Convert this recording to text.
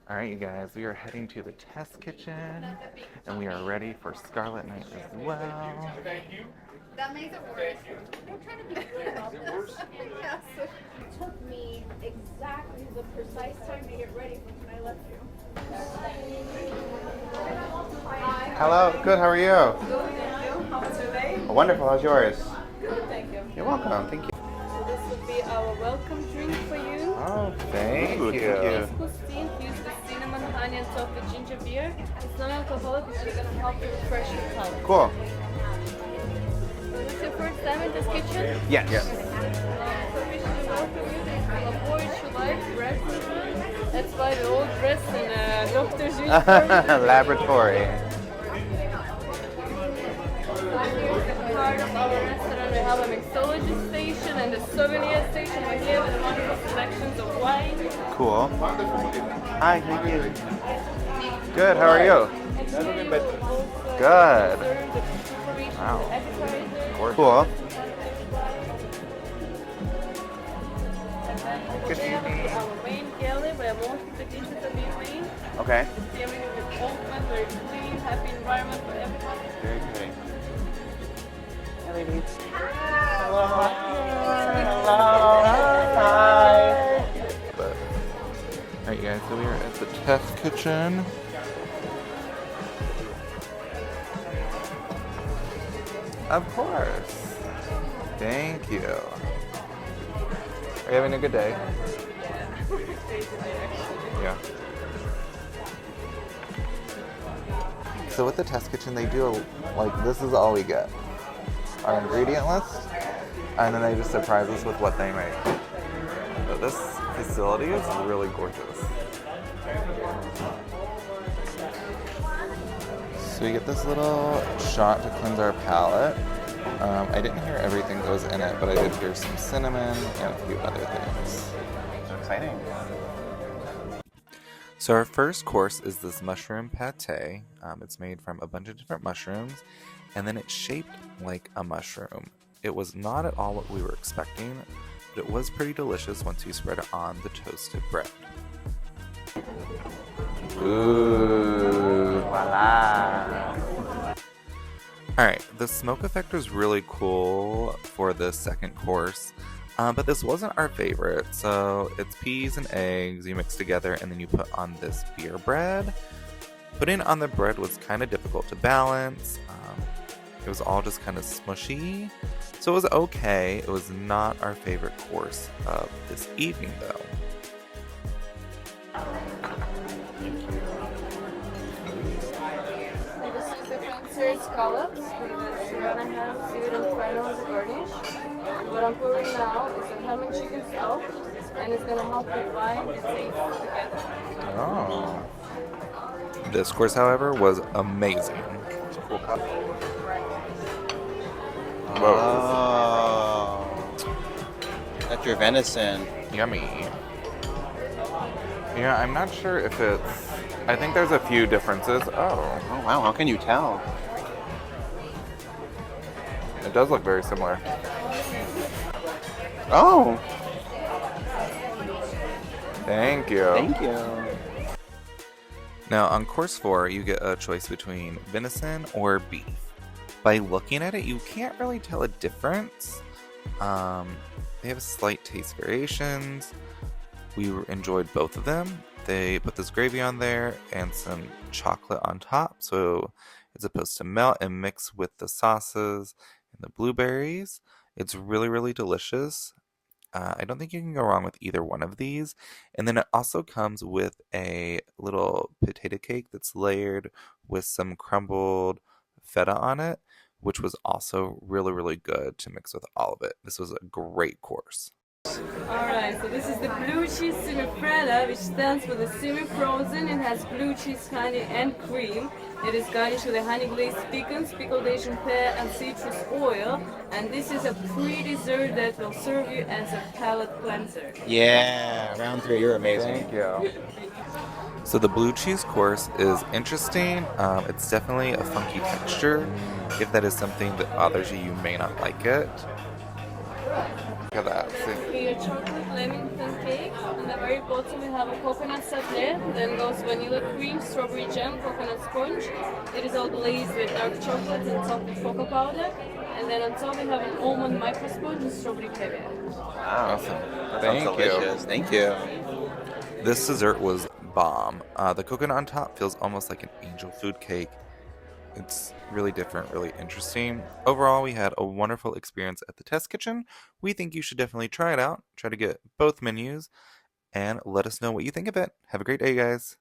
Alright, you guys, we are heading to the test kitchen, and we are ready for Scarlet Night as well. That makes it worse. I'm trying to be clear about this. Yes. It took me exactly the precise time to get ready from when I left you. Hello, good, how are you? Good, thank you. How was your day? Wonderful, how's yours? Good, thank you. You're welcome, thank you. So this would be our welcome drink for you. Oh, thank you. It's Christine fused with cinnamon, honey, and topped with ginger beer. It's non-alcoholic, which is going to help to refresh your palate. Cool. So is this your first time in this kitchen? Yes. So we should welcome you to Laboratory Life Restaurant. That's why we're all dressed in doctor's uniform. Laboratory. Part of our restaurant, we have a mixology station and a souvenir station over here with wonderful selections of wine. Cool. Hi, thank you. Good, how are you? And here you will also Good. serve the preparation Wow. of the appetizer. Cool. Good evening. Our main galley where most of the dishes are being made. Okay. Everything is open, very clean, happy environment for everyone. Very good. Hi, ladies. Hello. Hi. Alright, guys, so we are at the test kitchen. Of course. Thank you. Are you having a good day? Yeah. So with the test kitchen, they do like this is all we get. Our ingredient list, and then they just surprise us with what they make. But this facility is really gorgeous. So we get this little shot to cleanse our palate. I didn't hear everything goes in it, but I did hear some cinnamon and a few other things. So exciting. So our first course is this mushroom pate. It's made from a bunch of different mushrooms, and then it's shaped like a mushroom. It was not at all what we were expecting, but it was pretty delicious once you spread it on the toasted bread. Ooh, voila! Alright, the smoke effect was really cool for the second course, but this wasn't our favorite. So it's peas and eggs you mix together, and then you put on this beer bread. Putting it on the bread was kind of difficult to balance. It was all just kind of smushy, so it was okay. It was not our favorite course of this evening, though. This is the fancier scallops with the serrano ham, seaweed, and fennel as a garnish. What I'm pouring now is a ham and chicken stock, and it's going to help you bind and taste together. Oh. This course, however, was amazing. Oh, that's your venison. Yummy. Yeah, I'm not sure if it's... I think there's a few differences. Oh. Oh wow, how can you tell? It does look very similar. Oh, Thank you. thank you. Now, on course 4, you get a choice between venison or beef. By looking at it, you can't really tell a difference. They have slight taste variations. We enjoyed both of them. They put this gravy on there and some chocolate on top, so it's supposed to melt and mix with the sauces and the blueberries. It's really, really delicious. I don't think you can go wrong with either one of these. And then it also comes with a little potato cake that's layered with some crumbled feta on it, which was also really, really good to mix with all of it. This was a great course. Alright, so this is the blue cheese semi-fretta, which stands for the semi-frozen. It has blue cheese, honey, and cream. It is garnished with a honey glazed pecans, pickled Asian pear, and citrus oil. And this is a pre-dessert that will serve you as a palate cleanser. Yeah, round 3, you're amazing. Thank you. So the blue cheese course is interesting. It's definitely a funky texture. If that is something that bothers you, you may not like it. Look at that. See? Here, chocolate lemon pancakes, and the very bottom we have a coconut satay, then goes vanilla cream, strawberry jam, coconut sponge. It is all glazed with dark chocolate and topped with cocoa powder. And then on top we have an almond micro sponge and strawberry caviar. Wow. Awesome. That Thank sounds you. delicious. Thank you. This dessert was bomb. The coconut on top feels almost like an angel food cake. It's really different, really interesting. Overall, we had a wonderful experience at the test kitchen. We think you should definitely try it out. Try to get both menus and let us know what you think of it. Have a great day, guys.